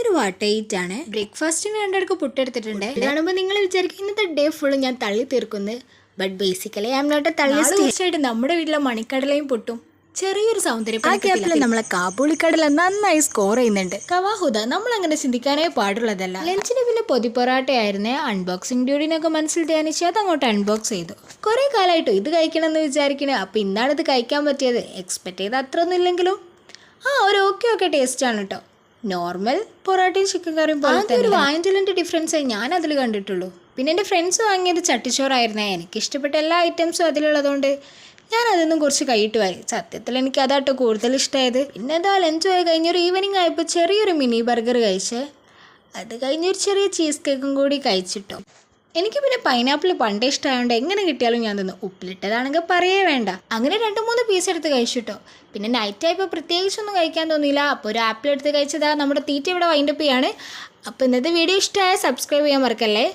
ഒരു വാട്ടയിട്ടാണ്. ബ്രേക്ക്ഫാസ്റ്റിന് രണ്ടിടക്ക് പുട്ടെടുത്തിട്ടുണ്ട്. ഇത് കാണുമ്പോൾ നിങ്ങൾ വിചാരിക്കും ഇന്നത്തെ ഡേ ഫുള്ള് ഞാൻ തള്ളി തീർക്കുന്നത്. But basically I am not a തള്ളി. തീർച്ചയായിട്ടും നമ്മുടെ വീട്ടിലെ മണിക്കടലയും പുട്ടും ചെറിയൊരു സൗന്ദര്യം. ആ ഗ്യാപ്പിൽ നമ്മളെ കാബൂളിക്കടല നന്നായി സ്കോർ ചെയ്യുന്നുണ്ട്. കവാഹുദ നമ്മൾ അങ്ങനെ ചിന്തിക്കാനേ പാടുള്ളതല്ല. ലഞ്ചിന് പിന്നെ പൊതിപ്പൊറാട്ടയായിരുന്നേ. അൺബോക്സിംഗ് ഡ്യൂഡിനൊക്കെ മനസ്സിൽ ധ്യാനിച്ച് അത് അങ്ങോട്ട് അൺബോക്സ് ചെയ്തു. കുറെ കാലമായിട്ടോ ഇത് കഴിക്കണം എന്ന് വിചാരിക്കണേ. അപ്പോൾ ഇന്നാണ് ഇത് കഴിക്കാൻ പറ്റിയത്. എക്സ്പെക്ട് ചെയ്ത് അത്ര ഒന്നും ഇല്ലെങ്കിലും ഒരു ഓക്കെ ടേസ്റ്റ് ആണ് കേട്ടോ. നോർമൽ പൊറാട്ടയും ചിക്കൻ കറിയും പോലെ ഒരു വായൻ്റിലിൻ്റെ ഡിഫറൻസേ ഞാൻ അതിൽ കണ്ടിട്ടുള്ളൂ. പിന്നെ എൻ്റെ ഫ്രണ്ട്സ് വാങ്ങിയത് ചട്ടിച്ചോറായിരുന്നേ. എനിക്ക് ഇഷ്ടപ്പെട്ട എല്ലാ ഐറ്റംസും അതിലുള്ളതുകൊണ്ട് ഞാൻ അതൊന്നും കുറച്ച് കൈയിട്ട് വാരി. സത്യത്തിൽ എനിക്ക് അതാട്ടോ കൂടുതൽ ഇഷ്ടമായത്. പിന്നെ അതാ ലഞ്ച് പോയി കഴിഞ്ഞൊരു ഈവനിങ് ആയപ്പോൾ ചെറിയൊരു മിനി ബർഗർ കഴിച്ച് അത് കഴിഞ്ഞൊരു ചെറിയ ചീസ് കേക്കും കൂടി കഴിച്ചിട്ടോ. എനിക്ക് പിന്നെ പൈനാപ്പിൾ പണ്ടേ ഇഷ്ടമായതുകൊണ്ട് എങ്ങനെ കിട്ടിയാലും ഞാൻ തിന്നു. ഉപ്പിലിട്ടതാണെങ്കിൽ പറയേ വേണ്ട. അങ്ങനെ 2-3 പീസ് എടുത്ത് കഴിച്ചിട്ടോ. പിന്നെ നൈറ്റ് ആയപ്പോൾ പ്രത്യേകിച്ചൊന്നും കഴിക്കാൻ തോന്നിയില്ല. അപ്പോൾ ഒരു ആപ്പിൾ എടുത്ത് കഴിച്ചതാ. നമ്മുടെ തീറ്റ ഇവിടെ വൈൻഡപ്പ് ചെയ്യാണ്. അപ്പോൾ ഇന്നത്തെ വീഡിയോ ഇഷ്ടമായ സബ്സ്ക്രൈബ് ചെയ്യാൻ മറക്കല്ലേ.